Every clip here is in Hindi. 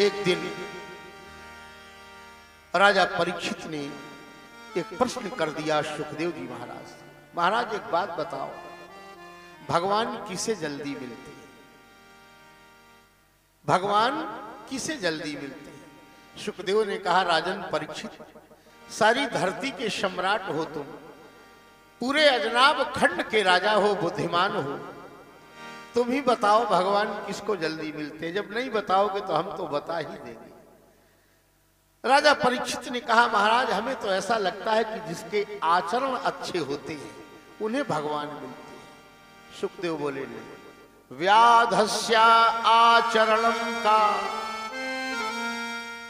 एक दिन राजा परीक्षित ने एक प्रश्न कर दिया सुखदेव जी महाराज। महाराज एक बात बताओ, भगवान किसे जल्दी मिलते हैं? भगवान किसे जल्दी मिलते हैं? सुखदेव ने कहा, राजन परीक्षित, सारी धरती के सम्राट हो तुम, पूरे अजनाब खंड के राजा हो, बुद्धिमान हो, तुम ही बताओ भगवान किसको जल्दी मिलते हैं। जब नहीं बताओगे तो हम तो बता ही देंगे। राजा परीक्षित ने कहा, महाराज हमें तो ऐसा लगता है कि जिसके आचरण अच्छे होते हैं उन्हें भगवान मिलते हैं। सुखदेव बोले, नहीं, व्याधस्या आचरणम का।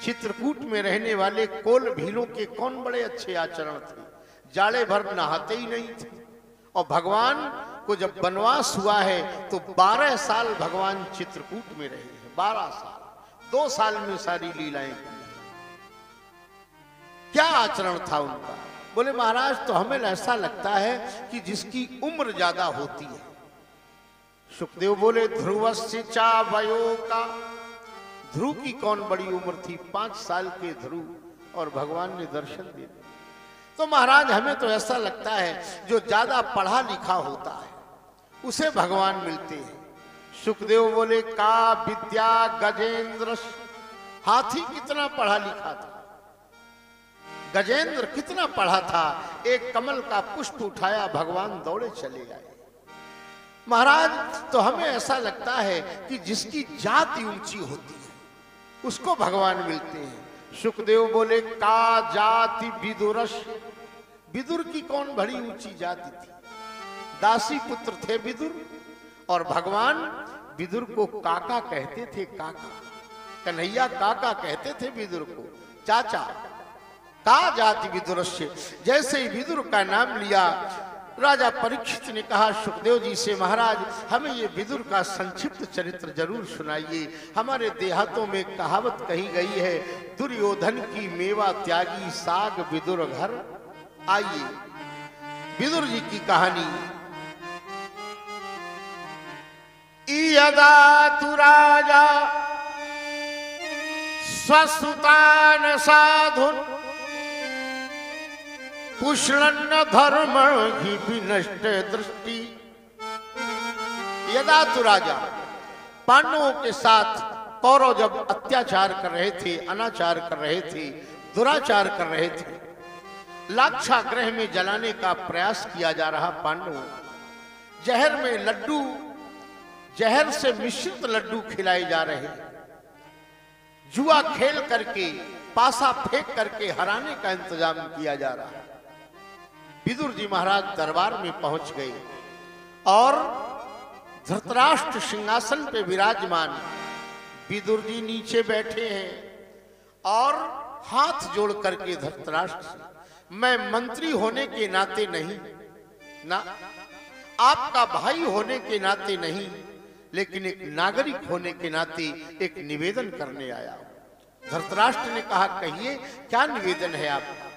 चित्रकूट में रहने वाले कोल भीलों के कौन बड़े अच्छे आचरण थे, जाड़े भर नहाते ही नहीं थे। और भगवान को जब वनवास हुआ है तो 12 साल भगवान चित्रकूट में रहे हैं। 12 साल, 2 साल में सारी लीलाएं की। क्या आचरण था उनका? बोले, महाराज तो हमें ऐसा लगता है कि जिसकी उम्र ज्यादा होती है। सुखदेव बोले, ध्रुवस्य चा वयो का। ध्रुव की कौन बड़ी उम्र थी? 5 साल के ध्रुव, और भगवान ने दर्शन दिए। तो महाराज हमें तो ऐसा लगता है जो ज्यादा पढ़ा लिखा होता है उसे भगवान मिलते हैं। सुखदेव बोले, का विद्या गजेंद्र। हाथी कितना पढ़ा लिखा था, गजेंद्र कितना पढ़ा था, एक कमल का पुष्प उठाया, भगवान दौड़े चले आए। महाराज तो हमें ऐसा लगता है कि जिसकी जाति ऊंची होती है उसको भगवान मिलते हैं। सुखदेव बोले, का जाति विदुरश। विदुर की कौन बड़ी ऊंची जाति थी? दासी पुत्र थे विदुर, और भगवान विदुर को काका कहते थे। काका, कन्हैया काका कहते थे विदुर को, चाचा। का जाति विदुरस्य। जैसे ही विदुर का नाम लिया, राजा परीक्षित ने कहा सुखदेव जी से, महाराज हमें ये विदुर का संक्षिप्त चरित्र जरूर सुनाइए। हमारे देहातों में कहावत कही गई है, दुर्योधन की मेवा त्यागी साग विदुर घर। आइए विदुर जी की कहानी। यदा तु राजा स्वसुतान साधुन पुष्णन्न धर्म ही विनष्ट दृष्टि। यदा तु राजा, पांडवों के साथ कौरव जब अत्याचार कर रहे थे, अनाचार कर रहे थे, दुराचार कर रहे थे, लाक्षागृह में जलाने का प्रयास किया जा रहा पांडवों, जहर में लड्डू, जहर से मिश्रित लड्डू खिलाए जा रहे, जुआ खेल करके, पासा फेंक करके हराने का इंतजाम किया जा रहा। विदुर जी महाराज दरबार में पहुंच गए और धृतराष्ट्र सिंहासन पे विराजमान, विदुर जी नीचे बैठे हैं और हाथ जोड़ करके धृतराष्ट्र से, मैं मंत्री होने के नाते नहीं ना, आपका भाई होने के नाते नहीं, लेकिन एक नागरिक होने के नाते एक निवेदन करने आया। धृतराष्ट्र ने कहा, कहिए क्या निवेदन है आपका?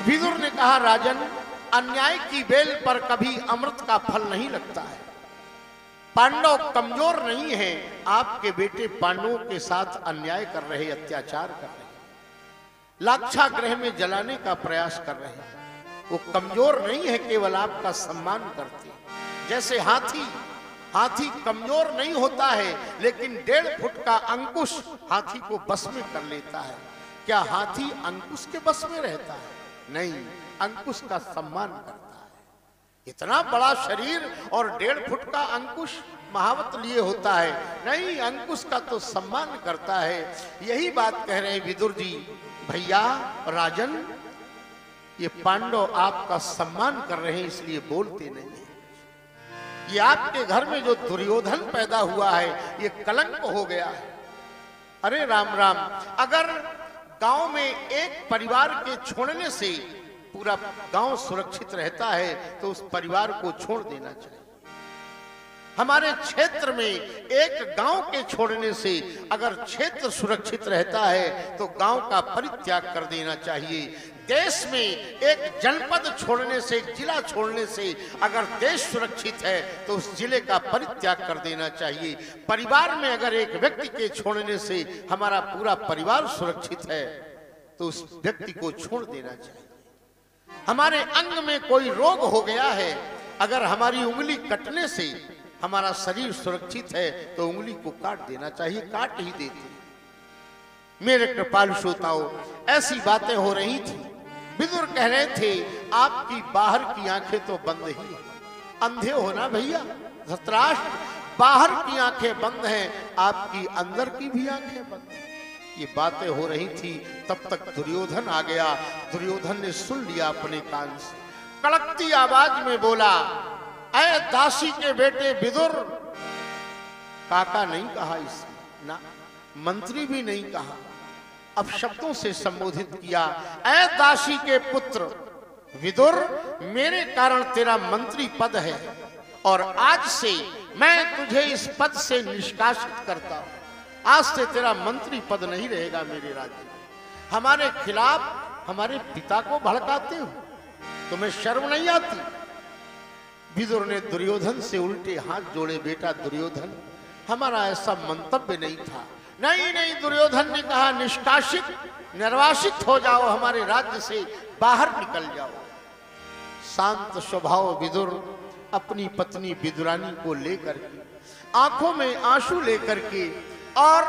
विदुर ने कहा, राजन अन्याय की बेल पर कभी अमृत का फल नहीं लगता है। पांडव कमजोर नहीं है, आपके बेटे पांडवों के साथ अन्याय कर रहे, अत्याचार कर रहे, लाक्षागृह में जलाने का प्रयास कर रहे हैं। वो कमजोर नहीं है, केवल आपका सम्मान करते। जैसे हाथी कमजोर नहीं होता है, लेकिन 1.5 फुट का अंकुश हाथी को बस में कर लेता है। क्या हाथी अंकुश के बस में रहता है? नहीं, अंकुश का सम्मान करता है। इतना बड़ा शरीर और 1.5 फुट का अंकुश महावत लिए होता है, नहीं, अंकुश का तो सम्मान करता है। यही बात कह रहे हैं विदुर जी, भैया राजन, ये पांडव आपका सम्मान कर रहे हैं इसलिए बोलते नहीं है। ये आपके घर में जो दुर्योधन पैदा हुआ है ये कलंक हो गया है। अरे राम राम, अगर गांव में एक परिवार के छोड़ने से पूरा गांव सुरक्षित रहता है तो उस परिवार को छोड़ देना चाहिए। हमारे क्षेत्र में एक गांव के छोड़ने से अगर क्षेत्र सुरक्षित रहता है तो गांव का परित्याग कर देना चाहिए। देश में एक जनपद छोड़ने से, जिला छोड़ने से अगर देश सुरक्षित है तो उस जिले का परित्याग कर देना चाहिए। परिवार में अगर एक व्यक्ति के छोड़ने से हमारा पूरा परिवार सुरक्षित है तो उस व्यक्ति को छोड़ देना चाहिए। हमारे अंग में कोई रोग हो गया है, अगर हमारी उंगली कटने से हमारा शरीर सुरक्षित है तो उंगली को काट देना चाहिए, काट ही देते। मेरे कृपालु श्रोताओं, ऐसी बातें हो रही थी। विदुर कह रहे थे आपकी बाहर की आंखें तो बंद ही है, अंधे हो ना भैया धृतराष्ट्र, बाहर की आंखें बंद हैं, आपकी अंदर की भी आंखें बंद हैं। ये बातें हो रही थी, तब तक दुर्योधन आ गया। दुर्योधन ने सुन लिया अपने कान से, कड़कती आवाज में बोला, ऐ दासी के बेटे विदुर। काका नहीं कहा इसने, ना मंत्री भी नहीं कहा, अब शब्दों से संबोधित किया, ऐ दासी के पुत्र विदुर, मेरे कारण तेरा मंत्री पद है और आज से मैं तुझे इस पद से निष्कासित करता हूं। आज से तेरा मंत्री पद नहीं रहेगा मेरे राज्य में। हमारे खिलाफ हमारे पिता को भड़काते हो, तुम्हें शर्म नहीं आती? विदुर ने दुर्योधन से उल्टे हाथ जोड़े, बेटा दुर्योधन, हमारा ऐसा मंतव्य नहीं था। नहीं नहीं, दुर्योधन ने कहा, निष्कासित, निर्वासित हो जाओ, हमारे राज्य से बाहर निकल जाओ। शांत स्वभाव विदुर अपनी पत्नी विदुरानी को लेकर के, आंखों में आंसू लेकर के और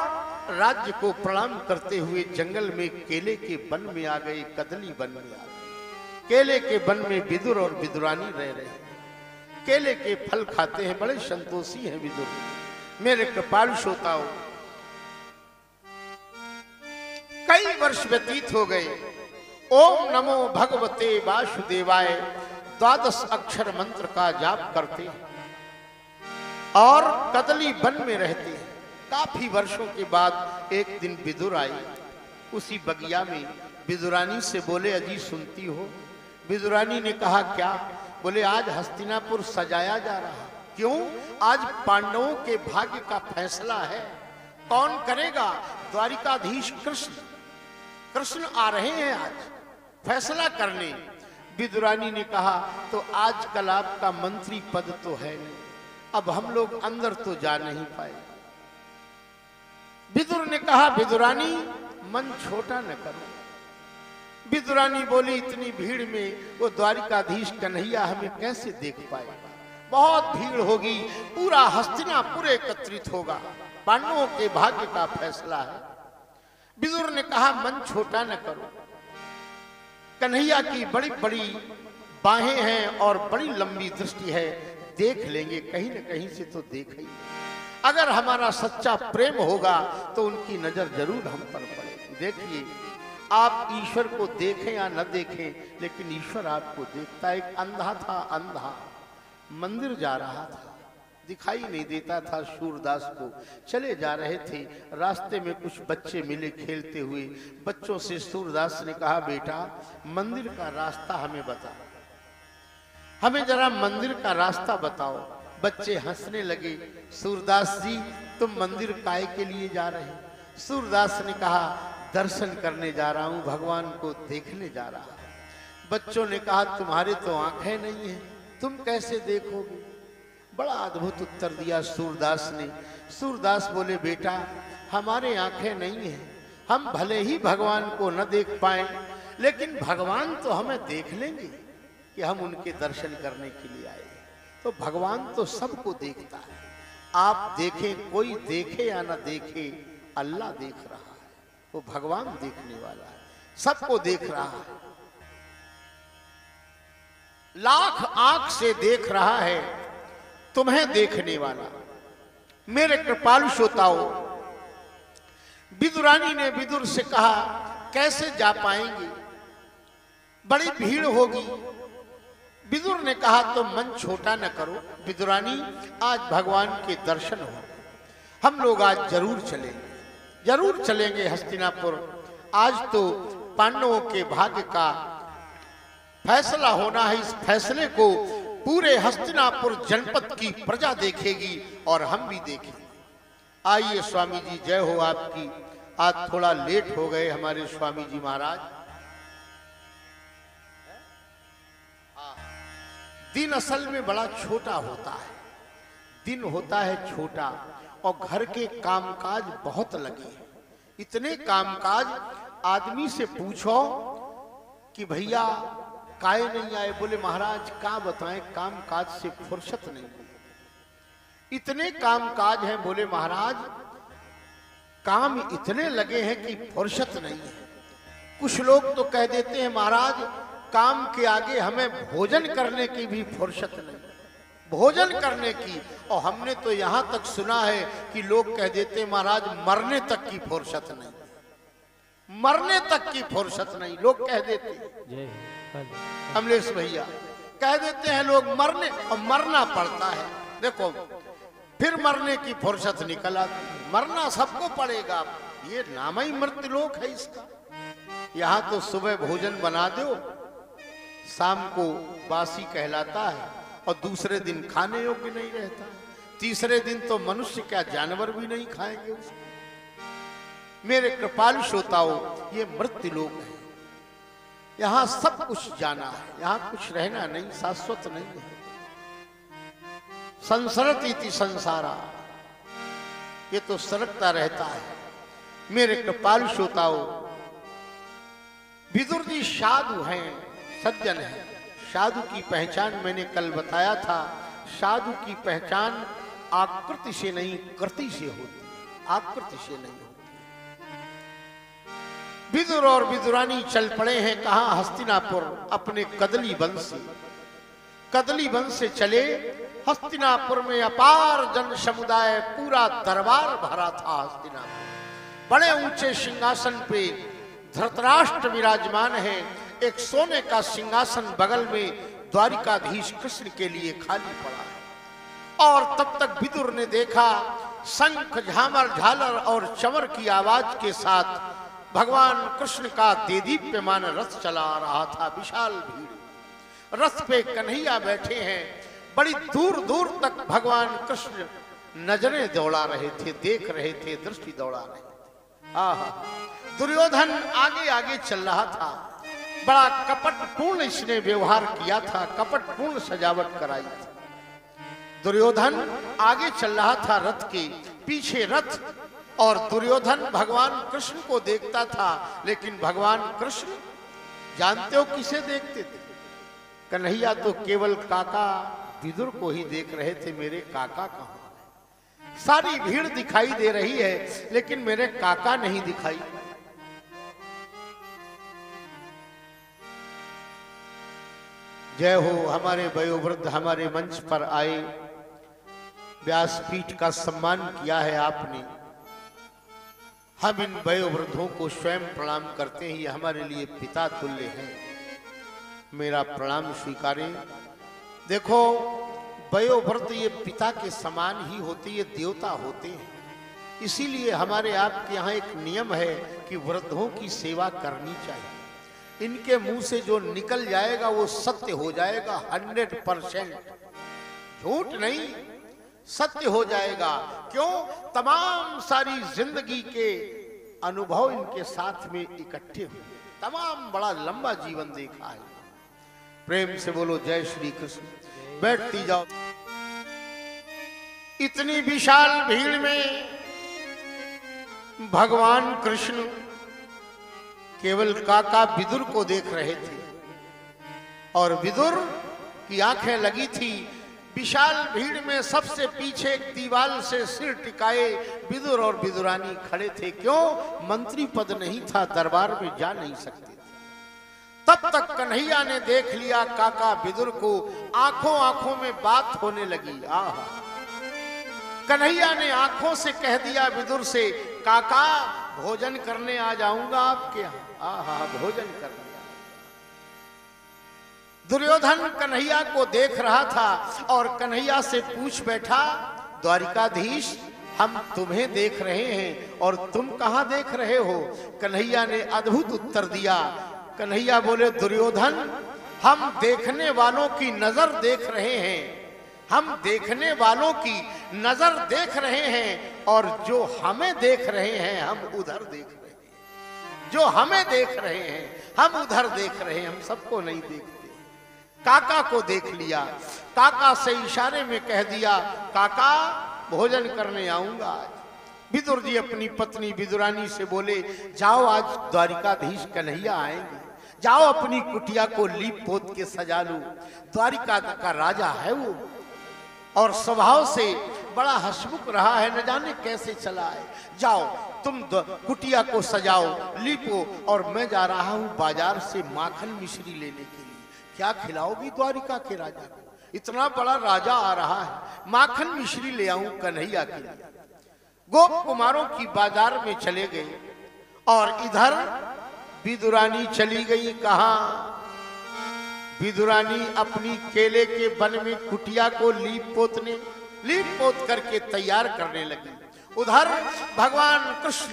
राज्य को प्रणाम करते हुए जंगल में केले के वन में आ गए, कदली वन में आ गए। केले के वन में विदुर और विदुरानी रह रहे हैं, केले के फल खाते हैं, बड़े संतोषी हैं विदुर। मेरे कृपालु श्रोताओं, कई वर्ष व्यतीत हो गए। ओम नमो भगवते वासुदेवाय 12 अक्षर मंत्र का जाप करते और कदली वन में रहते हैं। काफी वर्षों के बाद एक दिन विदुर आई, उसी बगिया में विदुरानी से बोले, अजी सुनती हो? विदुरानी ने कहा, क्या? बोले, आज हस्तिनापुर सजाया जा रहा। क्यों? आज पांडवों के भाग्य का फैसला है। कौन करेगा? द्वारिकाधीश कृष्ण, कृष्ण आ रहे हैं आज फैसला करने। विदुरानी ने कहा, तो आजकल आपका मंत्री पद तो है नहीं, अब हम लोग अंदर तो जा नहीं पाए। विदुर ने कहा, विदुरानी मन छोटा न करो। विदुरानी बोली, इतनी भीड़ में वो द्वारिकाधीश कन्हैया हमें कैसे देख पाएगा? बहुत भीड़ होगी, पूरा हस्तिनापुर एकत्रित होगा, पांडवों के भाग्य का फैसला है। विदुर ने कहा, मन छोटा न करो, कन्हैया की बड़ी बड़ी बाहें हैं और बड़ी लंबी दृष्टि है, देख लेंगे, कहीं न कहीं से तो देख ही। अगर हमारा सच्चा प्रेम होगा तो उनकी नजर जरूर हम पर पड़ेगी। देखिए, आप ईश्वर को देखें या न देखें, लेकिन ईश्वर आपको देखता है। एक अंधा था, अंधा मंदिर जा रहा था, दिखाई नहीं देता था सूरदास को। चले जा रहे थे, रास्ते में कुछ बच्चे मिले खेलते हुए। बच्चों से सूरदास ने कहा, बेटा मंदिर का रास्ता हमें बता, हमें जरा मंदिर का रास्ता बताओ। बच्चे हंसने लगे, सूरदास जी तुम मंदिर काय के लिए जा रहे हैं? सूरदास ने कहा, दर्शन करने जा रहा हूं, भगवान को देखने जा रहा हूं। बच्चों ने कहा, तुम्हारे तो आंखें नहीं है, तुम कैसे देखोगे? बड़ा अद्भुत उत्तर दिया सूरदास ने। सूरदास बोले, बेटा हमारे आंखें नहीं है, हम भले ही भगवान को न देख पाए, लेकिन भगवान तो हमें देख लेंगे कि हम उनके दर्शन करने के लिए आए। तो भगवान तो सबको देखता है, आप देखें, कोई देखे या ना देखे, अल्लाह देख रहा है, वो भगवान देखने वाला है, सबको देख रहा है, लाख आंख से देख रहा है, तुम्हें देखने वाला। मेरे कृपालु श्रोताओं, विदुरानी ने विदुर से कहा, कैसे जा पाएंगे, बड़ी भीड़ होगी। विदुर ने कहा, तो मन छोटा न करो विदुरानी, आज भगवान के दर्शन हो, हम लोग आज जरूर चलेंगे, जरूर चलेंगे हस्तिनापुर। आज तो पांडवों के भाग्य का फैसला होना है, इस फैसले को पूरे हस्तिनापुर जनपद की प्रजा देखेगी और हम भी देखेंगे। आइए स्वामी जी, जय हो आपकी। आज थोड़ा लेट हो गए हमारे स्वामी जी महाराज। दिन असल में बड़ा छोटा होता है, दिन होता है छोटा और घर के कामकाज बहुत लगे हैं। इतने कामकाज, आदमी से पूछो कि भैया काहे नहीं आए, बोले महाराज का बताएं, कामकाज से फुर्सत नहीं। इतने कामकाज हैं, बोले महाराज काम इतने लगे हैं कि फुर्सत नहीं है। कुछ लोग तो कह देते हैं महाराज काम के आगे हमें भोजन करने की भी फुर्सत नहीं, भोजन करने की। और हमने तो यहां तक सुना है कि लोग कह देते हैं महाराज मरने तक की फुर्सत नहीं, मरने तक की फुर्सत नहीं, लोग कह देते हैं। अमलेश भैया कह देते हैं लोग मरने, और मरना पड़ता है। देखो फिर मरने की फुर्सत निकल आती, मरना सबको पड़ेगा, ये नाम ही मृत्यु लोक है इसका। यहां तो सुबह भोजन बना दो, शाम को बासी कहलाता है और दूसरे दिन खाने योग्य नहीं रहता, तीसरे दिन तो मनुष्य क्या जानवर भी नहीं खाएंगे उसको। मेरे कृपालु श्रोताओ, ये मृत्यु लोक है, यहां सब कुछ जाना है, यहां कुछ रहना नहीं, शाश्वत नहीं है। संसरति संसारा, ये तो सरकता रहता है। मेरे कृपालु श्रोताओ, विदुर जी साधु हैं, सज्जन है। साधु की पहचान मैंने कल बताया था, साधु की पहचान आकृति से नहीं कृति से होती, आकृति से नहीं होती। विदुर और विदुरानी चल पड़े हैं कहाँ, हस्तिनापुर, अपने कदली वंश से। कदली वंश से चले, हस्तिनापुर में अपार जन समुदाय, पूरा दरबार भरा था हस्तिनापुर। बड़े ऊंचे सिंहासन पे धृतराष्ट्र विराजमान है, एक सोने का सिंहासन बगल में द्वारिकाधीश कृष्ण के लिए खाली पड़ा है। और तब तक विदुर ने देखा शंख झामर झालर और चमर की आवाज के साथ भगवान कृष्ण का देदीप्यमान रथ चला आ रहा था। विशाल भीड़, रथ पे कन्हैया बैठे हैं, बड़ी दूर दूर तक भगवान कृष्ण नजरें दौड़ा रहे थे, देख रहे थे, दृष्टि दौड़ा रहे थे। आहा, दुर्योधन आगे आगे चल रहा था, बड़ा कपटपूर्ण इसने व्यवहार किया था, कपटपूर्ण सजावट कराई थी। दुर्योधन आगे चल रहा था रथ के पीछे रथ, और दुर्योधन भगवान कृष्ण को देखता था, लेकिन भगवान कृष्ण जानते हो किसे देखते थे? कन्हैया तो केवल काका विदुर को ही देख रहे थे, मेरे काका कहाँ? सारी भीड़ दिखाई दे रही है, लेकिन मेरे काका नहीं दिखाई। जय हो, हमारे वयोवृद्ध हमारे मंच पर आए, व्यासपीठ का सम्मान किया है आपने। हम इन वयोवृद्धों को स्वयं प्रणाम करते हैं, ये हमारे लिए पिता तुल्य हैं। मेरा प्रणाम स्वीकारें। देखो वयोवृद्ध ये पिता के समान ही होते, ये देवता होते हैं। इसीलिए हमारे आपके यहाँ एक नियम है कि वृद्धों की सेवा करनी चाहिए। इनके मुंह से जो निकल जाएगा वो सत्य हो जाएगा, 100%, झूठ नहीं, सत्य हो जाएगा। क्यों? तमाम सारी जिंदगी के अनुभव इनके साथ में इकट्ठे हुए, तमाम बड़ा लंबा जीवन देखा है। प्रेम से बोलो जय श्री कृष्ण। बैठती जाओ। इतनी विशाल भीड़ में भगवान कृष्ण केवल काका विदुर को देख रहे थे, और विदुर की आंखें लगी थी। विशाल भीड़ में सबसे पीछे एक दीवार से सिर टिकाए विदुर और विदुरानी खड़े थे। क्यों? मंत्री पद नहीं था, दरबार में जा नहीं सकते थे। तब तक कन्हैया ने देख लिया काका विदुर को, आंखों आंखों में बात होने लगी। आहा, कन्हैया ने आंखों से कह दिया विदुर से, काका भोजन करने आ जाऊंगा आपके यहाँ। आहा, भोजन करने। दुर्योधन कन्हैया को देख रहा था और कन्हैया से पूछ बैठा, द्वारिकाधीश हम तुम्हें देख रहे हैं और तुम कहां देख रहे हो? कन्हैया ने अद्भुत उत्तर दिया। कन्हैया बोले, दुर्योधन हम देखने वालों की नजर देख रहे हैं, हम देखने वालों की नजर देख रहे हैं, और जो हमें देख रहे हैं हम उधर देख रहे हैं। जो हमें देख रहे हैं हम उधर देख रहे हैं, हम सबको नहीं देखते। काका को देख लिया, काका से इशारे में कह दिया, काका भोजन करने आऊंगा आज। विदुर जी अपनी पत्नी विदुरानी से बोले, जाओ आज द्वारिकाधीश कन्हैया आएंगे, जाओ अपनी कुटिया को लीप पोत के सजा लो। द्वारिका का राजा है वो, और स्वभाव से बड़ा हंसमुख रहा है, न जाने कैसे चला है। जाओ तुम कुटिया को सजाओ, लीपो, और मैं जा रहा हूं बाजार से माखन मिश्री लेने के लिए। क्या खिलाओगी द्वारिका के राजा को? इतना बड़ा राजा आ रहा है, माखन मिश्री ले आऊं कन्हैया के लिए। गोप कुमारों की बाजार में चले गए, और इधर विदुरानी चली गई कहां? विदुरानी अपनी केले के वन में कुटिया को लीप पोत करके तैयार करने लगी। उधर भगवान कृष्ण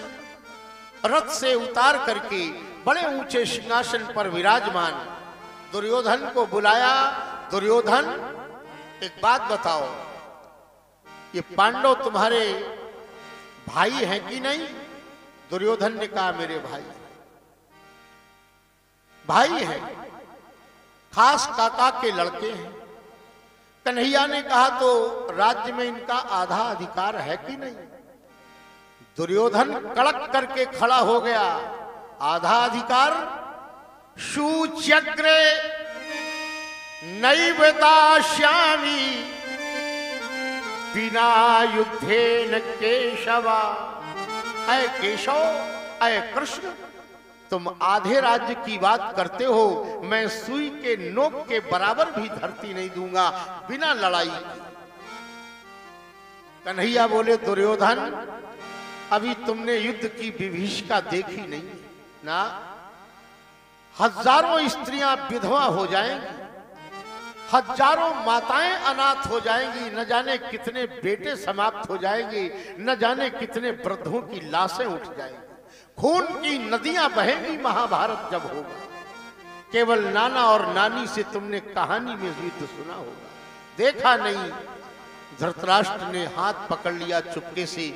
रथ से उतार करके बड़े ऊंचे सिंहासन पर विराजमान दुर्योधन को बुलाया। दुर्योधन, एक बात बताओ, ये पांडव तुम्हारे भाई हैं कि नहीं? दुर्योधन ने कहा, मेरे भाई हैं, खास काका के लड़के हैं। कन्हैया ने कहा, तो राज्य में इनका आधा अधिकार है कि नहीं? दुर्योधन कड़क करके खड़ा हो गया, आधा अधिकार? शूच्यग्रे नैव दास्यामि बिना युद्धेन केशवा। अय केशव, अय कृष्ण, तुम आधे राज्य की बात करते हो, मैं सुई के नोक के बराबर भी धरती नहीं दूंगा बिना लड़ाई की। कन्हैया बोले, दुर्योधन, अभी तुमने युद्ध की विभीषिका देखी नहीं ना? हजारों स्त्रियां विधवा हो जाएंगी, हजारों माताएं अनाथ हो जाएंगी, न जाने कितने बेटे समाप्त हो जाएंगे, न जाने कितने वृद्धों की लाशें उठ जाएंगी, खून की नदियां बहेंगी महाभारत जब होगा। केवल नाना और नानी से तुमने कहानी में युद्ध सुना होगा, देखा नहीं। धृतराष्ट्र ने हाथ पकड़ लिया चुपके से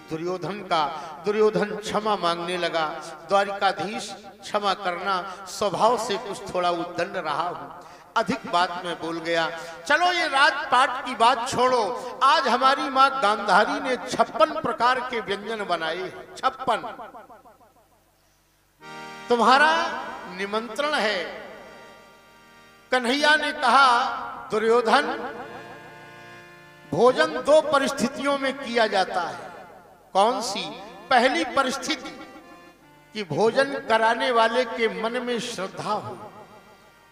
दुर्योधन का। दुर्योधन क्षमा मांगने लगा, द्वारिकाधीश क्षमा करना, स्वभाव से कुछ थोड़ा उद्दंड रहा हूं, अधिक बात में बोल गया। चलो ये राजपाट की बात छोड़ो, आज हमारी मां गांधारी ने 56 प्रकार के व्यंजन बनाए, 56। तुम्हारा निमंत्रण है। कन्हैया ने कहा, दुर्योधन, भोजन 2 परिस्थितियों में किया जाता है। कौन सी? पहली परिस्थिति कि भोजन कराने वाले के मन में श्रद्धा हो,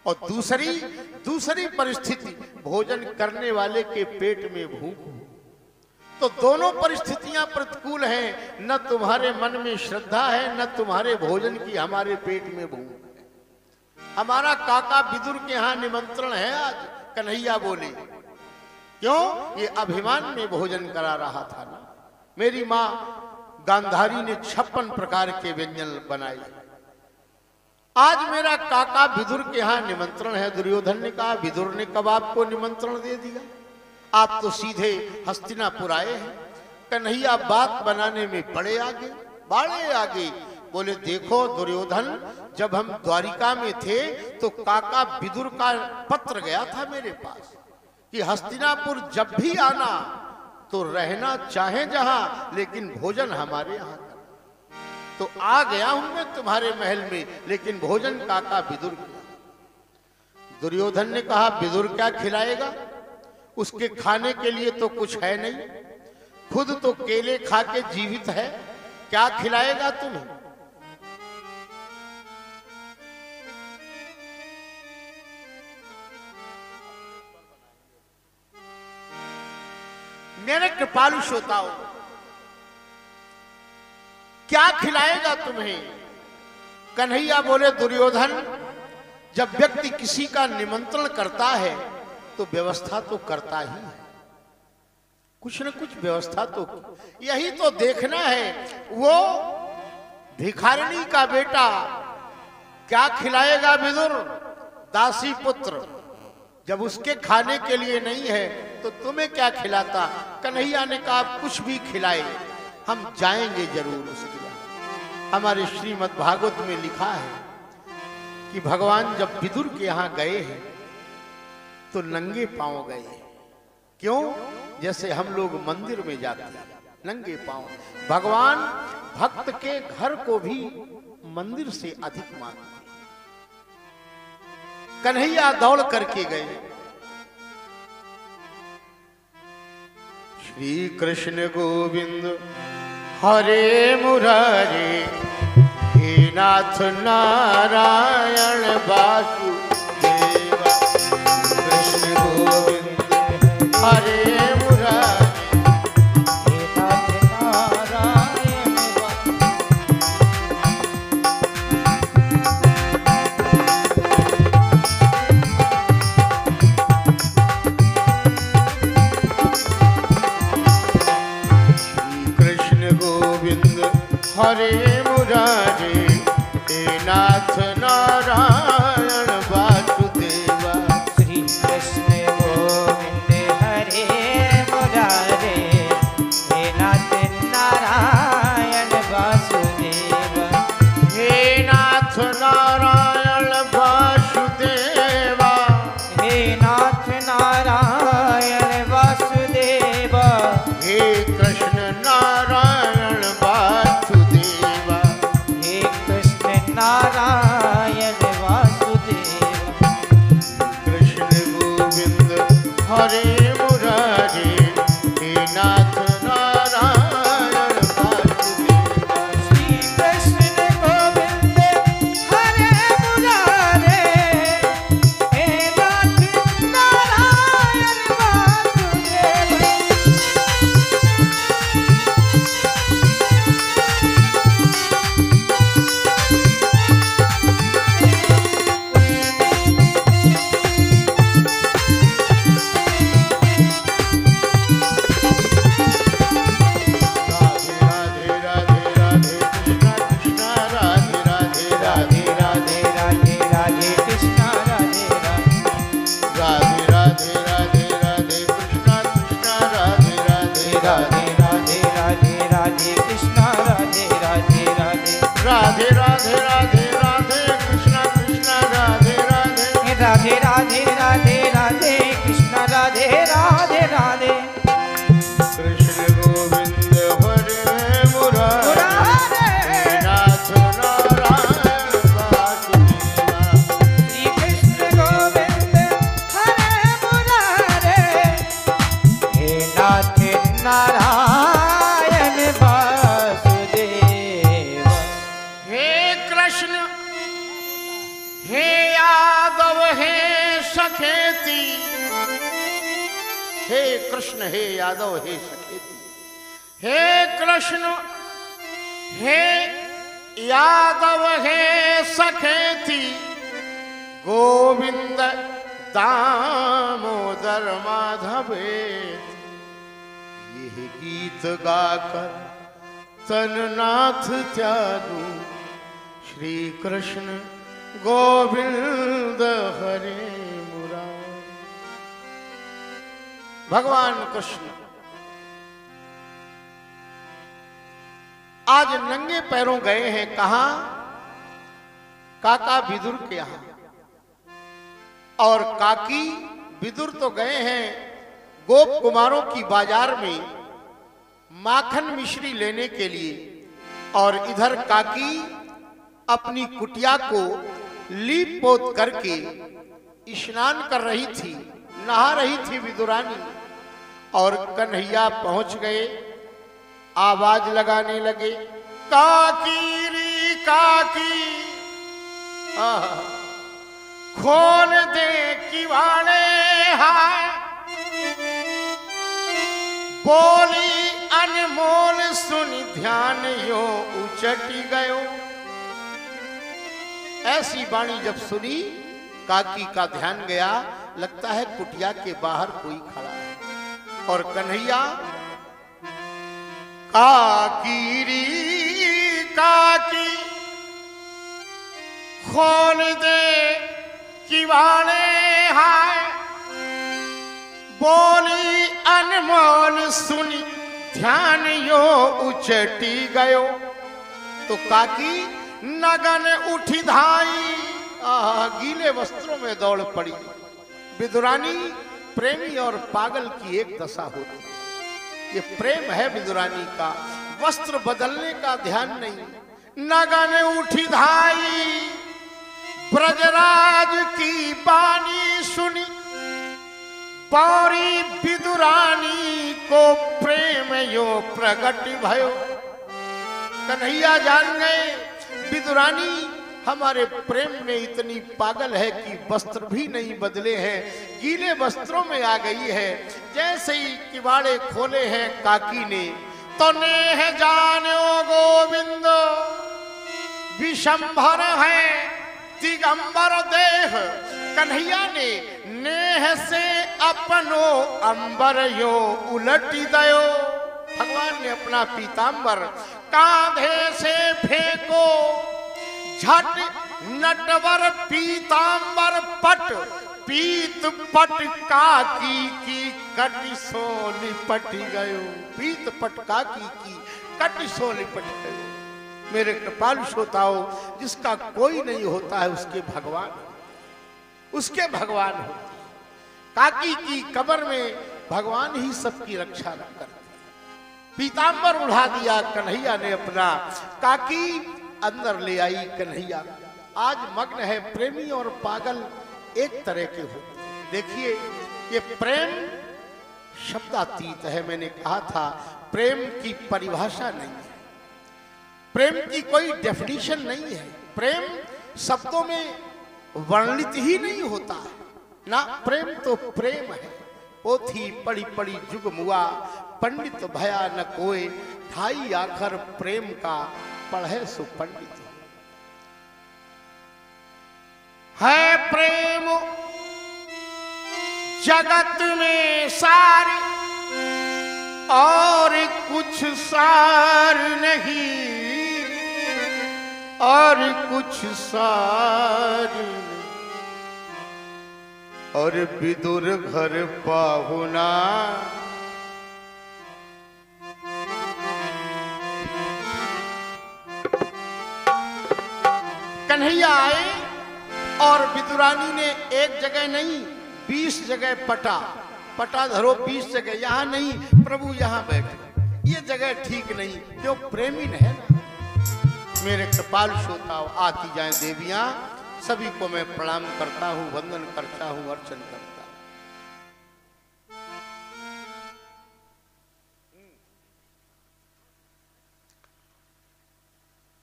और दूसरी परिस्थिति भोजन करने वाले के पेट में भूख हो। तो दोनों परिस्थितियां प्रतिकूल हैं, न तुम्हारे मन में श्रद्धा है, न तुम्हारे भोजन की हमारे पेट में भूख है। हमारा काका विदुर के यहां निमंत्रण है आज। कन्हैया बोले, क्यों? ये अभिमान में भोजन करा रहा था ना। मेरी मां गांधारी ने 56 प्रकार के व्यंजन बनाए, आज मेरा काका विदुर के यहां निमंत्रण है। दुर्योधन ने कहा, विदुर ने कब आपको निमंत्रण दे दिया? आप तो सीधे हस्तिनापुर आए हैं। कन्हैया बात बनाने में बड़े आगे। बोले, देखो दुर्योधन, जब हम द्वारिका में थे तो काका विदुर का पत्र गया था मेरे पास कि हस्तिनापुर जब भी आना तो रहना चाहे जहां, लेकिन भोजन हमारे यहाँ। तो आ गया हूं मैं तुम्हारे महल में, लेकिन भोजन काका विदुर किया। दुर्योधन ने कहा, विदुर क्या खिलाएगा? उसके खाने के लिए तो कुछ है नहीं, खुद तो केले खा के जीवित है, क्या खिलाएगा तुम्हें? मेरे कृपालु श्रोताओं, क्या खिलाएगा तुम्हें? कन्हैया बोले, दुर्योधन, जब व्यक्ति किसी का निमंत्रण करता है तो व्यवस्था तो करता ही है, कुछ न कुछ व्यवस्था तो। यही तो देखना है, वो भिखारिणी का बेटा क्या खिलाएगा विदुर? दासी पुत्र, जब उसके खाने के लिए नहीं है तो तुम्हें क्या खिलाता? कन्हैया ने कहा, कुछ भी खिलाए, हम जाएंगे जरूर उसके यहाँ। हमारे श्रीमद् भागवत में लिखा है कि भगवान जब विदुर के यहाँ गए हैं तो नंगे पांव गए। क्यों? जैसे हम लोग मंदिर में जाते हैं नंगे पांव। भगवान भक्त के घर को भी मंदिर से अधिक मानते। कन्हैया दौड़ करके गए। श्री कृष्ण गोविंद हरे मुरारे, हे नाथ नारायण वासुदेव। कृष्ण गोविंद हरे मुरारे, हे नाथ नारायण हरे मुरारे, हे नाथ नारायण वासुदेवा। श्री कृष्ण गोविंद हरे मुरारे, हे नाथ नारायण वासुदेवा। हे नाथ नारायण वासुदेवा, हे नाथ नारायण वासुदेवा। हे कृष्ण नारायण वासुदेवा, हे कृष्ण नारायण वासुदेवा। कृष्ण गोविंद हरे मुरारे, हे नाथ नारायण वासुदेवा। श्री कृष्ण गोविंद हरे मुरारे, हे नाथ नारायण वासुदेवा। राधे राधे राधे कृष्ण कृष्ण राधे राधे राधे राधे राधे राधे कृष्ण राधे राधे राधे राधे राधे कृष्ण कृष्ण राधे राधे राधे राधे राधे राधे कृष्ण राधे राधे राधे राधे राधे राधे कृष्ण कृष्ण राधे राधे राधे राधे राधे राधे कृष्ण राधे राधे राधे। कृष्ण गोविंद हरे मुरारे, हे नाथ नारायण वासुदेवा। श्री कृष्ण गोविंद हरे मुरारे, हे नाथ नारायण वासुदेवा। हे कृष्ण हे यादव हे सखेती, हे कृष्ण हे यादव हे सखेती। हे कृष्ण हे यादव हे सखेती, गोविंद दामोदर माधवेति। यह गीत गाकर तननाथ त्यागू, श्री कृष्ण गोविंद हरे मुरारे। भगवान कृष्ण आज नंगे पैरों गए हैं। कहां? काका विदुर के यहां। और काकी विदुर तो गए हैं गोप कुमारों की बाजार में माखन मिश्री लेने के लिए, और इधर काकी अपनी कुटिया को लीप पोत करके स्नान कर रही थी, नहा रही थी विदुरानी। और कन्हैया पहुंच गए, आवाज लगाने लगे, काकी री काकी, खोल दे किवाड़े हाय। बोली अनमोल सुन ध्यान यो उचटी गयो। ऐसी वाणी जब सुनी, काकी का ध्यान गया, लगता है कुटिया के बाहर कोई खड़ा है। और कन्हैया काकी री काकी, खोल दे किवाड़े हाय। बोली अनमोल सुनी ध्यान यो उचटी गयो। तो काकी नगन उठी धाई, गीले वस्त्रों में दौड़ पड़ी, विदुरानी प्रेमी और पागल की एक दशा होती है। ये प्रेम है विदुरानी का, वस्त्र बदलने का ध्यान नहीं। नगन उठी धाई ब्रजराज की बानी सुनी, पौरी विदुरानी को प्रेम यो प्रगट भयो। कन्हैया जान गए विदुरानी हमारे प्रेम में इतनी पागल है कि वस्त्र भी नहीं बदले हैं, गीले वस्त्रों में आ गई है। जैसे ही किवाड़े खोले हैं काकी ने, तो नेह जानो गोविंद विशंभर है दिगंबर देह। कन्हैया ने नेह से अपनो अंबर यो उलटी दयो। भगवान ने अपना पीतांबर कांधे से फेंको, झट नटवर पीतांबर पट, पीत पट काकी की कटी सो लिपट गयो। पीत पट काकी की कटी सो लिपट गयो। मेरे कृपालु श्रोताओं, जिसका कोई नहीं होता है उसके भगवान, उसके भगवान होते। काकी की कब्र में भगवान ही सबकी रक्षा करते। पीतांबर उड़ा दिया कन्हैया ने अपना, काकी अंदर ले आई कन्हैया। आज मग्न है प्रेमी और पागल एक तरह के होते। देखिए ये प्रेम शब्दातीत है। मैंने कहा था प्रेम की परिभाषा नहीं है, प्रेम की कोई डेफिनेशन नहीं है। प्रेम शब्दों में वर्णित ही नहीं होता है ना। प्रेम तो प्रेम है। पोथी पड़ी पड़ी जुग मुआ, पंडित भया न कोय। ढाई आखर प्रेम का पढ़े सो पंडित। है प्रेम जगत में सारी, और कुछ सार नहीं, और कुछ सार नहीं। और विदुर घर पाहुना, कन्हैया आए और विदुरानी ने एक जगह नहीं 20 जगह पटा। पटा धरो 20 जगह, यहां नहीं प्रभु यहां बैठे, ये जगह ठीक नहीं। क्यों? प्रेमी है ना। मेरे कृपाल श्रोताओं, आती जाएं देवियां, सभी को मैं प्रणाम करता हूं, वंदन करता हूं, अर्चन करता हूं।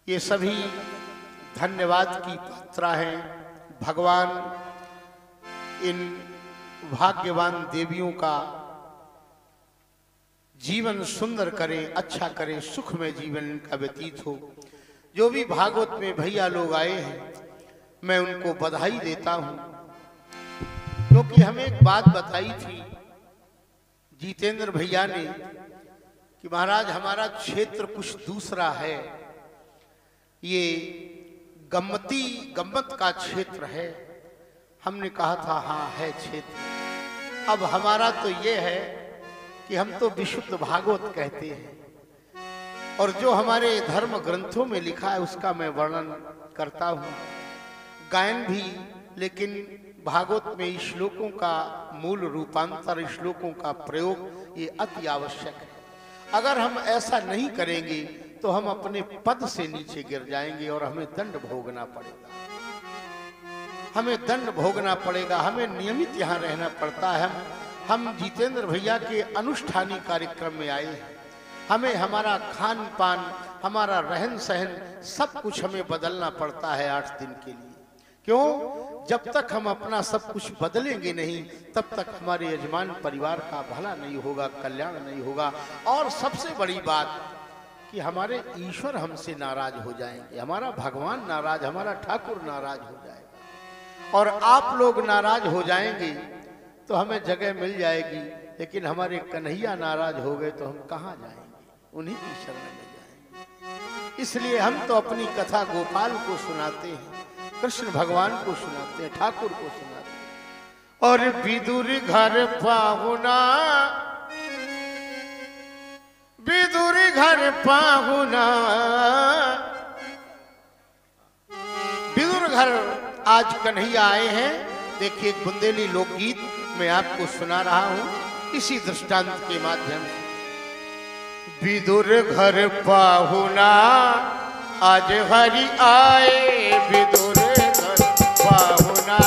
ये सभी धन्यवाद की पात्रा हैं। भगवान इन भाग्यवान देवियों का जीवन सुंदर करे, अच्छा करे, सुख में जीवन इनका व्यतीत हो। जो भी भागवत में भैया लोग आए हैं मैं उनको बधाई देता हूं, क्योंकि हमें एक बात बताई थी जितेंद्र भैया ने कि महाराज हमारा क्षेत्र कुछ दूसरा है, ये गम्मत का क्षेत्र है। हमने कहा था हाँ है क्षेत्र। अब हमारा तो ये है कि हम तो विशुद्ध भागवत कहते हैं, और जो हमारे धर्म ग्रंथों में लिखा है उसका मैं वर्णन करता हूँ, गायन भी। लेकिन भागवत में श्लोकों का मूल रूपांतर, श्लोकों का प्रयोग ये अति आवश्यक है। अगर हम ऐसा नहीं करेंगे तो हम अपने पद से नीचे गिर जाएंगे और हमें दंड भोगना पड़ेगा। हमें दंड भोगना पड़ेगा, हमें नियमित यहाँ रहना पड़ता है। हम जितेंद्र भैया के अनुष्ठानी कार्यक्रम में आए हैं। हमें हमारा खान पान, हमारा रहन सहन सब कुछ हमें बदलना पड़ता है 8 दिन के लिए। क्यों? जब तक हम अपना सब कुछ बदलेंगे नहीं तब तक हमारे यजमान परिवार का भला नहीं होगा, कल्याण नहीं होगा। और सबसे बड़ी बात कि हमारे ईश्वर हमसे नाराज हो जाएंगे, हमारा भगवान नाराज, हमारा ठाकुर नाराज हो जाएगा। और आप लोग नाराज हो जाएंगे तो हमें जगह मिल जाएगी, लेकिन हमारे कन्हैया नाराज हो गए तो हम कहाँ जाएंगे? उन्हीं की शरण में जाएंगे। इसलिए हम तो अपनी कथा गोपाल को सुनाते हैं, कृष्ण भगवान को सुनाते हैं, ठाकुर को सुनाते हैं। और विदुर घर पाहुना, विदुर घर पाहुना, विदुर घर आज कन्हैया आए हैं देखिए, एक बुंदेली लोकगीत मैं आपको सुना रहा हूं इसी दृष्टांत के माध्यम से। विदुर घर पाहुना आज हरि आए, विदुर घर पाहुना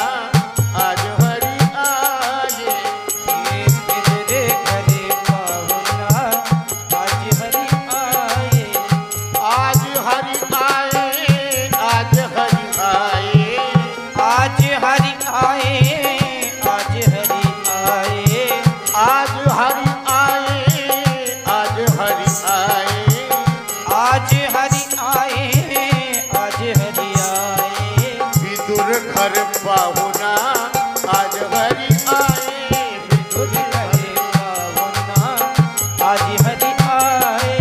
आज हरि आए। विदुर घर पाहुना आज हरि आए, आज हरि आए, आज हरि आए, आज हरि आए, आज हरि आए, आज हरि आए, आज हरि आए, आज हरि आए, आज हरि आए। विदुर घर पाहुना आज हरि आए, विदुर घर पाहुना आज हरि आए।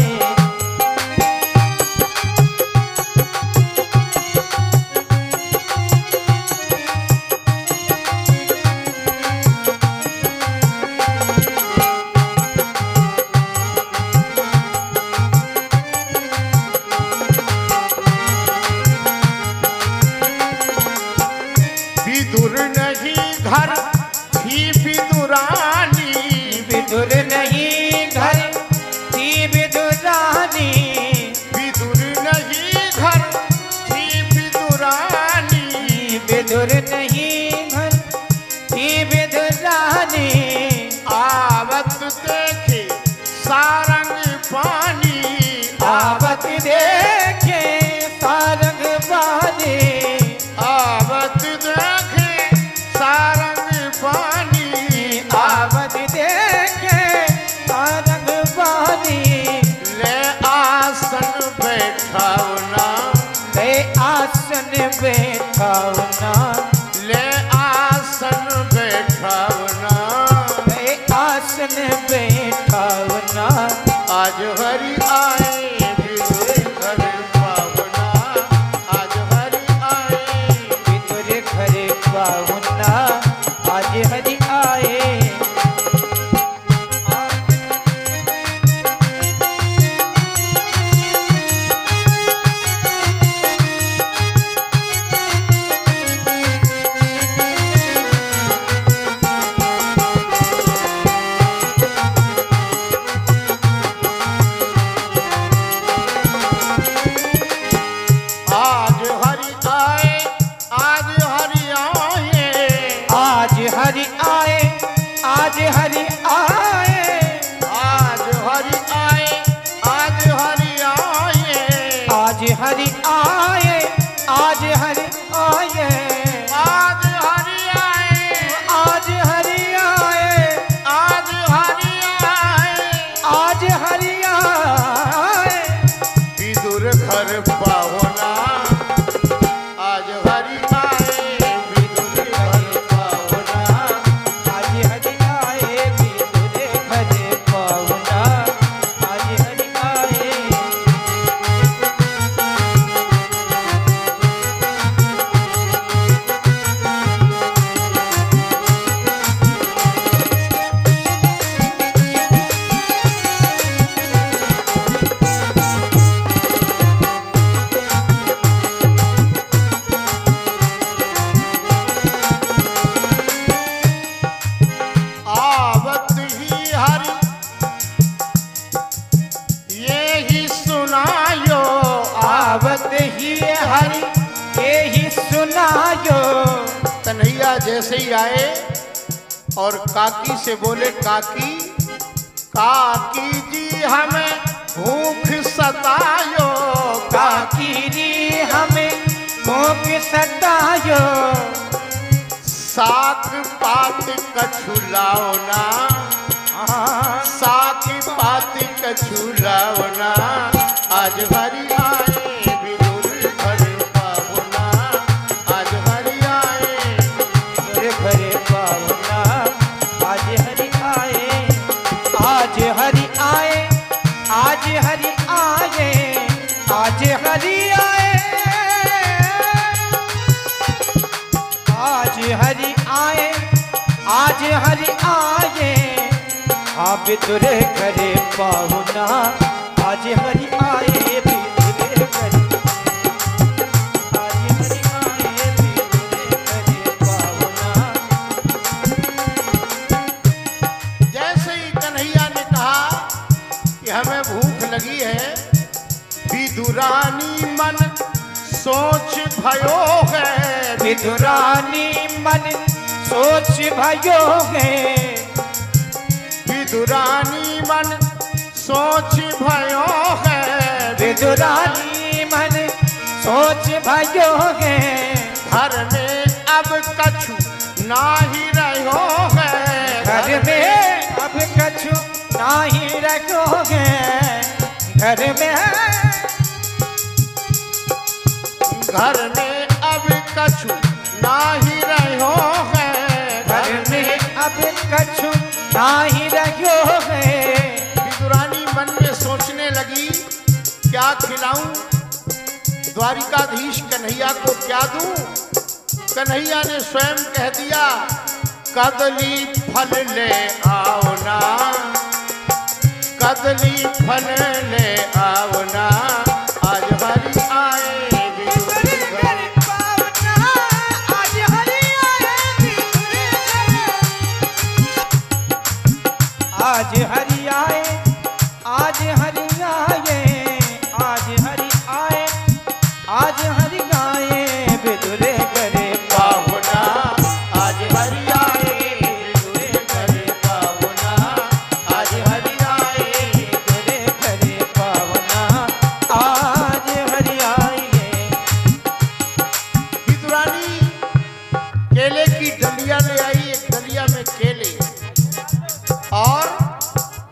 विदुर नहीं घर थी विदुरानी, विदुर नहीं घर थी विदुरानी, विदुर नहीं घर थी विदुरानी, विदुर नहीं घर थी विदुरानी। आवत देखे सारंग पानी, आवत देखे सारंग पानी, आवत देखे सारंग पानी, आवत देखे सारंग पानी। ले आसन बैठावना, ले आसन बैठावना, ले आसन बैठावना, ले आसन बैठावना। आज हरि आए, विदुर घर पावना आज हरि आए, विदुर घर पाहुना आज हरि आए। आज हरि आए, आज हरि आए, आज हरि आए, आज हरि आए, आज हरि आए, आज हरि आए, आज हरि आए, आज हरि आए, आज हरि आए, आज हरि आए, आज हरि आए, आज हरि आए। विदुर घर पाहुना आज हरि आए, विदुर घर पाहुना आज हरि आए, विदुर घर पाहुना आज हरि आए। आवत ही हरि ये ही सुनायो, आवत ही हरि ये ही सुनायो। कन्हैया जैसे ही आए और काकी से बोले, काकी काकी जी हमें भूख सतायो, काकीरी हमें भूख सतायो, साग पात कछुलाओ ना, साग पात कछुलाओ ना, आज हरि आए, विदुर घर पाहुना आज हरि आए, विदुर घर पाहुना आज हरि आए, आज हरि आए, आज हरि आए, आज हरि आए, आज हरि आए, आज हरि आए। हाँ विदुर घर पाहुना आज हरि आए, विदुर घर आज हरि आए, विदुर घर पाहुना विदुरानी मन सोच भयो है, विदुरानी मन सोच भयो है, विदुरानी मन सोच भयो है, विदुरानी मन सोच भयो है। घर में अब कछु नाही रहो है, घर में अब कछु नाही रखोगे, घर में अब कछु नाही रहो है, घर में अब कछु नाही रखोगे। विदुरानी मन में सोचने लगी क्या खिलाऊं, द्वारिकाधीश कन्हैया को क्या दूं। कन्हैया ने स्वयं कह दिया कदली फल ले आओ ना, कदली फल ले आओ ना, आज हरि आए आज हरि आए, आज हरि आए, आज हरि आए, आज हरि आए, विदुरे करे पाहुना, आज हरि आए विदुरे करे पाहुना, आज हरि आए विदुरे करे पावना, आज हरि आए। विदुरानी केले की डलिया ले आई, एक डलिया में केले, और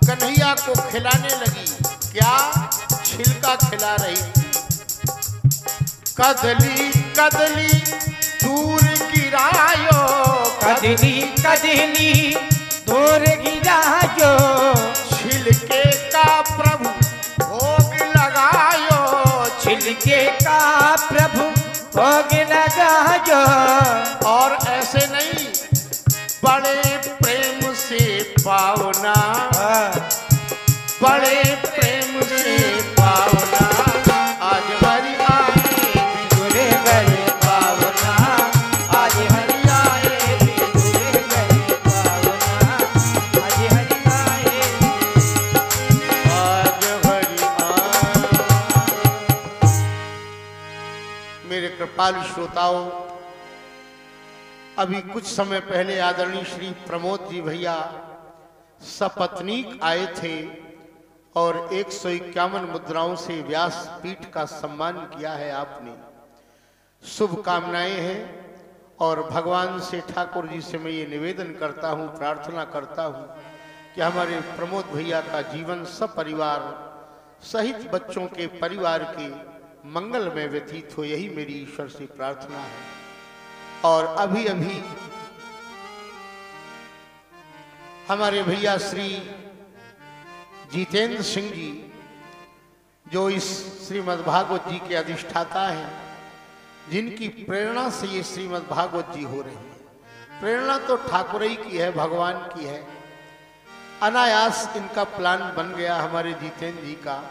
कन्हैया को खिलाने लगी। क्या छिलका खिला रही थी। कदली कदली दूर गिरायो, कदली कदली दूर गिरायो, छिलके का प्रभु भोग लगायो, छिलके का प्रभु भोग लगायो। और ऐसे नहीं बड़े प्रेम से पावना, बड़े प्रेम से पावना, आज हरि आए विदुरे करे पावना, आज हरि आए विदुरे करे पावना, आज हरि आए, आज हरि आए। मेरे कृपालु श्रोताओं, अभी कुछ समय पहले आदरणीय श्री प्रमोद जी भैया सपत्नीक आए थे और 151 मुद्राओं से व्यास पीठ का सम्मान किया है आपने। शुभकामनाएं हैं और भगवान से, ठाकुर जी से मैं ये निवेदन करता हूँ, प्रार्थना करता हूँ कि हमारे प्रमोद भैया का जीवन सब परिवार सहित बच्चों के परिवार के मंगल में व्यतीत हो, यही मेरी ईश्वर से प्रार्थना है। और अभी अभी हमारे भैया श्री जितेंद्र सिंह जी, जो इस श्रीमद् भागवत जी के अधिष्ठाता हैं, जिनकी प्रेरणा से ये श्रीमद् भागवत जी हो रही है। प्रेरणा तो ठाकुर ही की है, भगवान की है। अनायास इनका प्लान बन गया हमारे जितेंद्र जी का।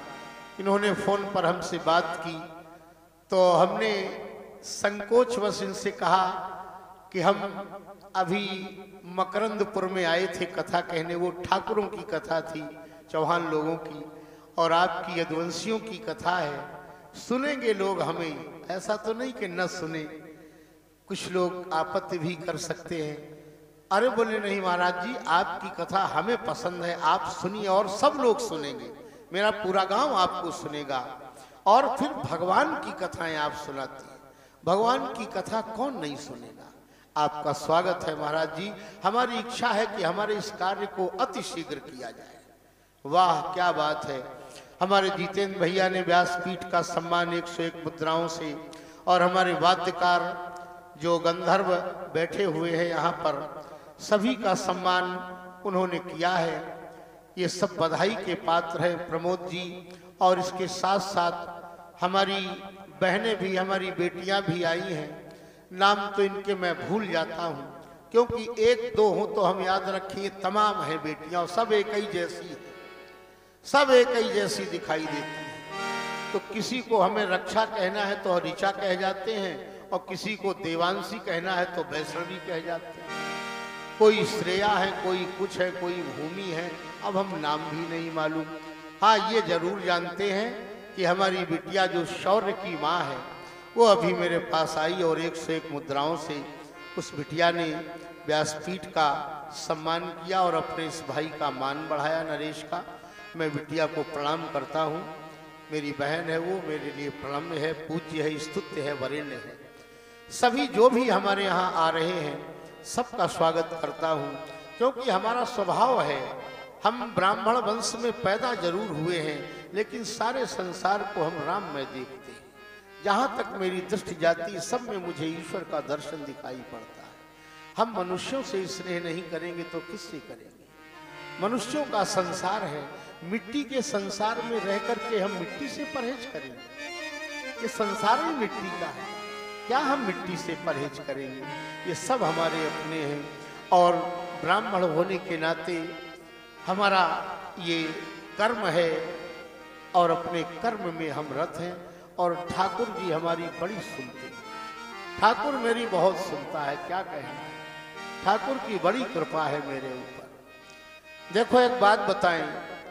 इन्होंने फोन पर हमसे बात की तो हमने संकोचवश इनसे कहा कि हम अभी मकरंदपुर में आए थे कथा कहने। वो ठाकुरों की कथा थी, चौहान लोगों की, और आपकी यदुवंशियों की कथा है। सुनेंगे लोग हमें, ऐसा तो नहीं कि न सुने, कुछ लोग आपत्ति भी कर सकते हैं। अरे बोले नहीं महाराज जी, आपकी कथा हमें पसंद है, आप सुनिए और सब लोग सुनेंगे, मेरा पूरा गांव आपको सुनेगा। और फिर भगवान की कथाएं आप सुनाती हैं, भगवान की कथा कौन नहीं सुनेगा। आपका स्वागत है महाराज जी। हमारी इच्छा है कि हमारे इस कार्य को अति शीघ्र किया जाए। वाह क्या बात है। हमारे जितेंद्र भैया ने व्यासपीठ का सम्मान 101 मुद्राओं से, और हमारे वाद्यकार जो गंधर्व बैठे हुए हैं यहाँ पर, सभी का सम्मान उन्होंने किया है। ये सब बधाई के पात्र हैं प्रमोद जी। और इसके साथ साथ हमारी बहनें भी, हमारी बेटियां भी आई हैं। नाम तो इनके मैं भूल जाता हूँ, क्योंकि एक दो हूँ तो हम याद रखिए, तमाम है बेटियां और सब एक ही जैसी है, सब एक ही जैसी दिखाई देती है। तो किसी को हमें रक्षा कहना है तो ऋचा कह जाते हैं, और किसी को देवांशी कहना है तो वैष्णवी कह जाते हैं। कोई श्रेया है, कोई कुछ है, कोई भूमि है, अब हम नाम भी नहीं मालूम। हाँ ये जरूर जानते हैं कि हमारी बिटिया जो शौर्य की माँ है वो अभी मेरे पास आई और 101 मुद्राओं से उस बिटिया ने व्यासपीठ का सम्मान किया और अपने इस भाई का मान बढ़ाया नरेश का। मैं बिटिया को प्रणाम करता हूँ। मेरी बहन है, वो मेरे लिए प्रणम्य है, पूज्य है, स्तुत्य है, वरेण्य है। सभी जो भी हमारे यहाँ आ रहे हैं सबका स्वागत करता हूँ, क्योंकि हमारा स्वभाव है, हम ब्राह्मण वंश में पैदा जरूर हुए हैं लेकिन सारे संसार को हम राममय देखते हैं। जहाँ तक मेरी दृष्टि जाती सब में मुझे ईश्वर का दर्शन दिखाई पड़ता है। हम मनुष्यों से स्नेह नहीं करेंगे तो किससे करेंगे? मनुष्यों का संसार है, मिट्टी के संसार में रह करके हम मिट्टी से परहेज करेंगे? ये संसार ही मिट्टी का है, क्या हम मिट्टी से परहेज करेंगे? ये सब हमारे अपने हैं और ब्राह्मण होने के नाते हमारा ये कर्म है और अपने कर्म में हम रत हैं। और ठाकुर जी हमारी बड़ी सुनते हैं, ठाकुर मेरी बहुत सुनता है, क्या कहना है, ठाकुर की बड़ी कृपा है मेरे ऊपर। देखो एक बात बताएं,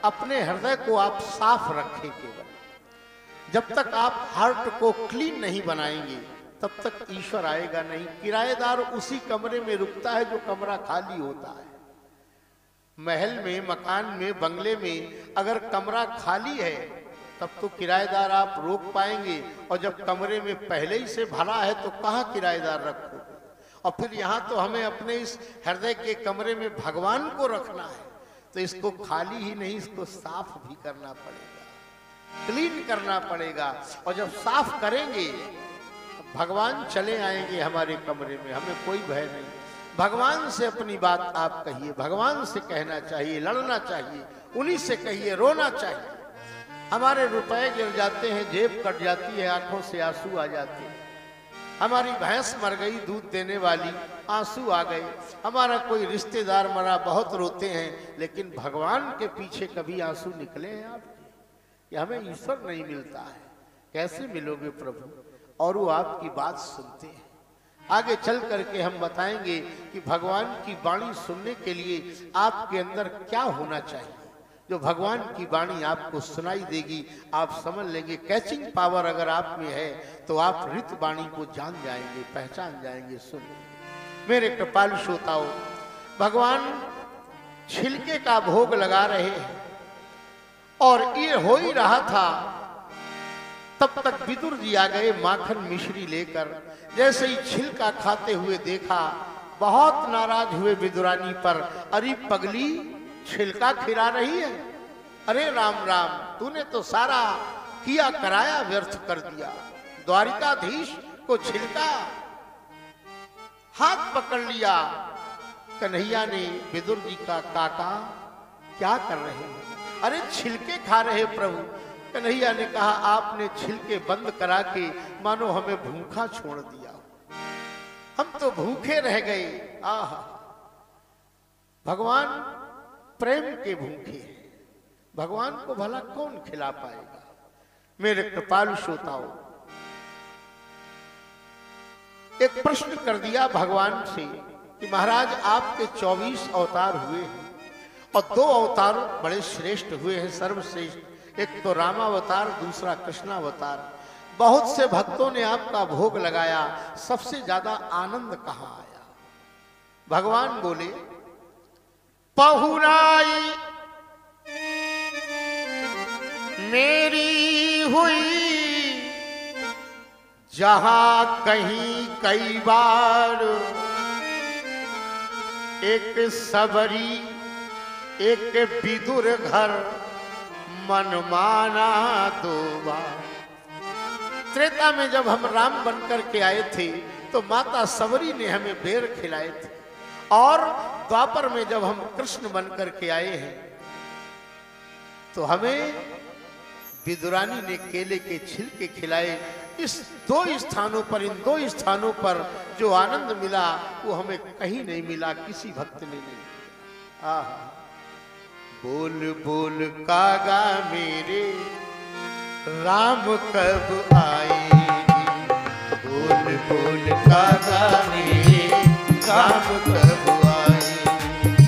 अपने हृदय को आप साफ रखें केवल। जब तक आप हार्ट को क्लीन नहीं बनाएंगे तब तक ईश्वर आएगा नहीं। किराएदार उसी कमरे में रुकता है जो कमरा खाली होता है। महल में, मकान में, बंगले में अगर कमरा खाली है तब तो किराएदार आप रोक पाएंगे, और जब कमरे में पहले ही से भरा है तो कहाँ किराएदार रखो। और फिर यहाँ तो हमें अपने इस हृदय के कमरे में भगवान को रखना है, तो इसको खाली ही नहीं, इसको साफ भी करना पड़ेगा, क्लीन करना पड़ेगा। और जब साफ करेंगे भगवान चले आएंगे हमारे कमरे में, हमें कोई भय नहीं। भगवान से अपनी बात आप कहिए, भगवान से कहना चाहिए, लड़ना चाहिए, उन्हीं से कहिए, रोना चाहिए। हमारे रुपए गिर जाते हैं, जेब कट जाती है, आंखों से आंसू आ जाते हैं। हमारी भैंस मर गई दूध देने वाली, आंसू आ गए। हमारा कोई रिश्तेदार मरा, बहुत रोते हैं, लेकिन भगवान के पीछे कभी आंसू निकले हैं आपके? हमें ईश्वर नहीं मिलता है, कैसे मिलोगे प्रभु? और वो आपकी बात सुनते हैं। आगे चल करके हम बताएंगे कि भगवान की वाणी सुनने के लिए आपके अंदर क्या होना चाहिए। जो भगवान की वाणी आपको सुनाई देगी, आप समझ लेंगे। कैचिंग पावर अगर आप में है तो आप ऋत वाणी को जान जाएंगे, पहचान जाएंगे, सुन। मेरे कृपालु श्रोताओं, भगवान छिलके का भोग लगा रहे हैं और ये हो ही रहा था, तब तक विदुर जी आ गए माखन मिश्री लेकर। जैसे ही छिलका खाते हुए देखा, बहुत नाराज हुए विदुरानी पर। अरे पगली, छिलका खिला रही है? अरे राम राम, तूने तो सारा किया कराया व्यर्थ कर दिया। द्वारिकाधीश को छिलका, हाथ पकड़ लिया। कन्हैया ने विदुर जी का, काका क्या कर रहे हैं? अरे छिलके खा रहे प्रभु। कन्हैया ने कहा, आपने छिलके बंद करा के मानो हमें भूखा छोड़ दिया, हम तो भूखे रह गए। आहा, भगवान प्रेम के भूखे हैं, भगवान को भला कौन खिला पाएगा? मेरे कृपालु श्रोताओं, एक प्रश्न कर दिया भगवान से कि महाराज आपके 24 अवतार हुए हैं और 2 अवतार बड़े श्रेष्ठ हुए हैं, सर्वश्रेष्ठ। एक तो रामावतार, दूसरा कृष्णावतार। बहुत से भक्तों ने आपका भोग लगाया, सबसे ज्यादा आनंद कहाँ आया? भगवान बोले, पहुराई मेरी हुई जहां कहीं कई बार, एक सबरी एक विदुर घर मन माना 2 बार। त्रेता में जब हम राम बनकर के आए थे तो माता सबरी ने हमें बेर खिलाए थे, और द्वापर में जब हम कृष्ण बनकर के आए हैं तो हमें विदुरानी ने केले के छिलके खिलाए। इस 2 स्थानों पर, इन 2 स्थानों पर जो आनंद मिला वो हमें कहीं नहीं मिला, किसी भक्त ने नहीं। आहा, बोल बोल कागा मेरे राम कब आएगी, बोल बोल कागा मेरे राम कब आएगी,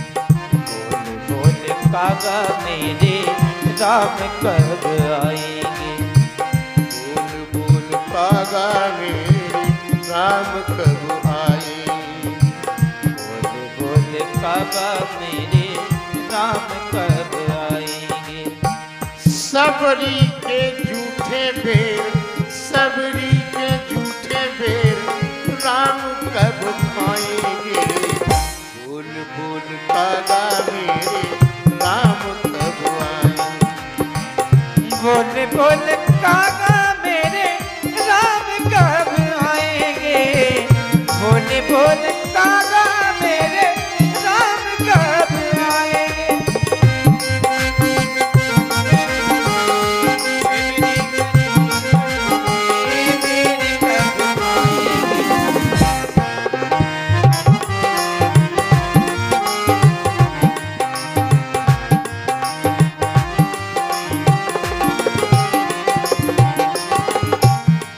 बोल बोल कागा मेरे राम कब आएगी। राम कब आएंगे। बोल बोल काबा मेरे राम कब आएंगे। सबरी के झूठे बेर, सबरी के झूठे बेर राम कब खाएंगे। बोल बोल कागा मेरे राम कब आएंगे। बोल बोल कागा मेरे राम कब आएंगे। बोल बोल कागा मेरे राम कब आएंगे।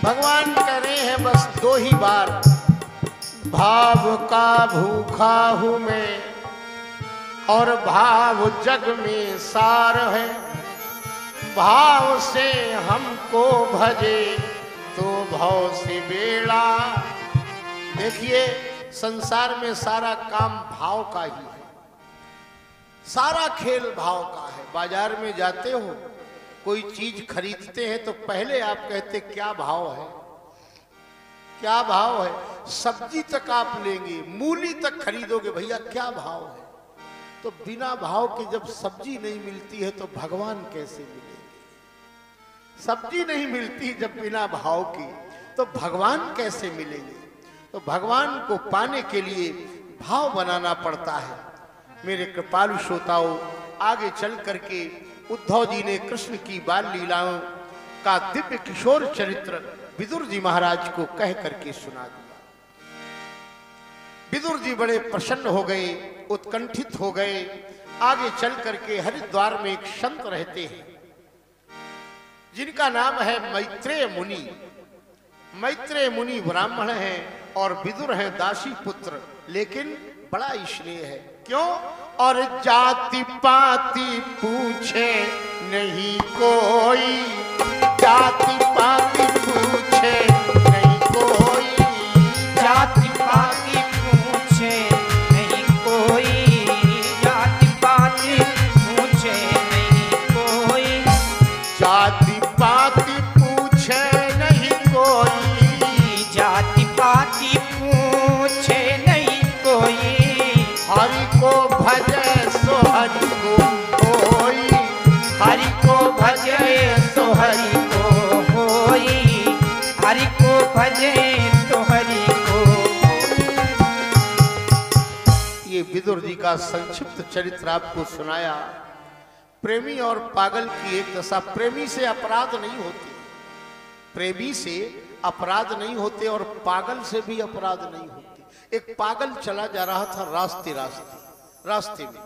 भगवान कह रहे हैं बस 2 ही बार, भाव का भूखा हूं मैं और भाव जग में सार है। भाव से हमको भजे तो भाव से बेड़ा। देखिए संसार में सारा काम भाव का ही है, सारा खेल भाव का है। बाजार में जाते हो, कोई चीज खरीदते हैं तो पहले आप कहते क्या भाव है, क्या भाव है। सब्जी तक आप लेंगे, मूली तक खरीदोगे, भैया क्या भाव है। तो बिना भाव के जब सब्जी नहीं मिलती है तो भगवान कैसे मिलेंगे। सब्जी नहीं मिलती जब बिना भाव की, तो भगवान कैसे मिलेंगे। तो भगवान को पाने के लिए भाव बनाना पड़ता है। मेरे कृपालु श्रोताओं, आगे चल करके उद्धव जी ने कृष्ण की बाल लीलाओं का दिव्य किशोर चरित्र विदुर जी महाराज को कह करके सुना दिया। विदुर जी बड़े प्रसन्न हो गए, उत्कंठित हो गए। आगे चल करके हरिद्वार में एक संत रहते हैं जिनका नाम है मैत्रेय मुनि। मैत्रेय मुनि ब्राह्मण हैं और विदुर हैं दासी पुत्र, लेकिन बड़ा स्नेह है। क्यों? और जाति पाति पूछे नहीं कोई, जाति पाति पूछे नहीं कोई, जाति पाति पूछे नहीं कोई, जाति पाति पूछे नहीं कोई, जाति पाति पूछे नहीं कोई, जाति पाति पूछे नहीं कोई। हरि को भजे सो हरि को होई, हरि को भजे तो हरि को होई, हरि को भजे तो हरि को। ये विदुर जी का संक्षिप्त चरित्र आपको सुनाया। प्रेमी और पागल की एक दशा। प्रेमी से अपराध नहीं होते, प्रेमी से अपराध नहीं होते और पागल से भी अपराध नहीं होते। एक पागल चला जा रहा था रास्ते में,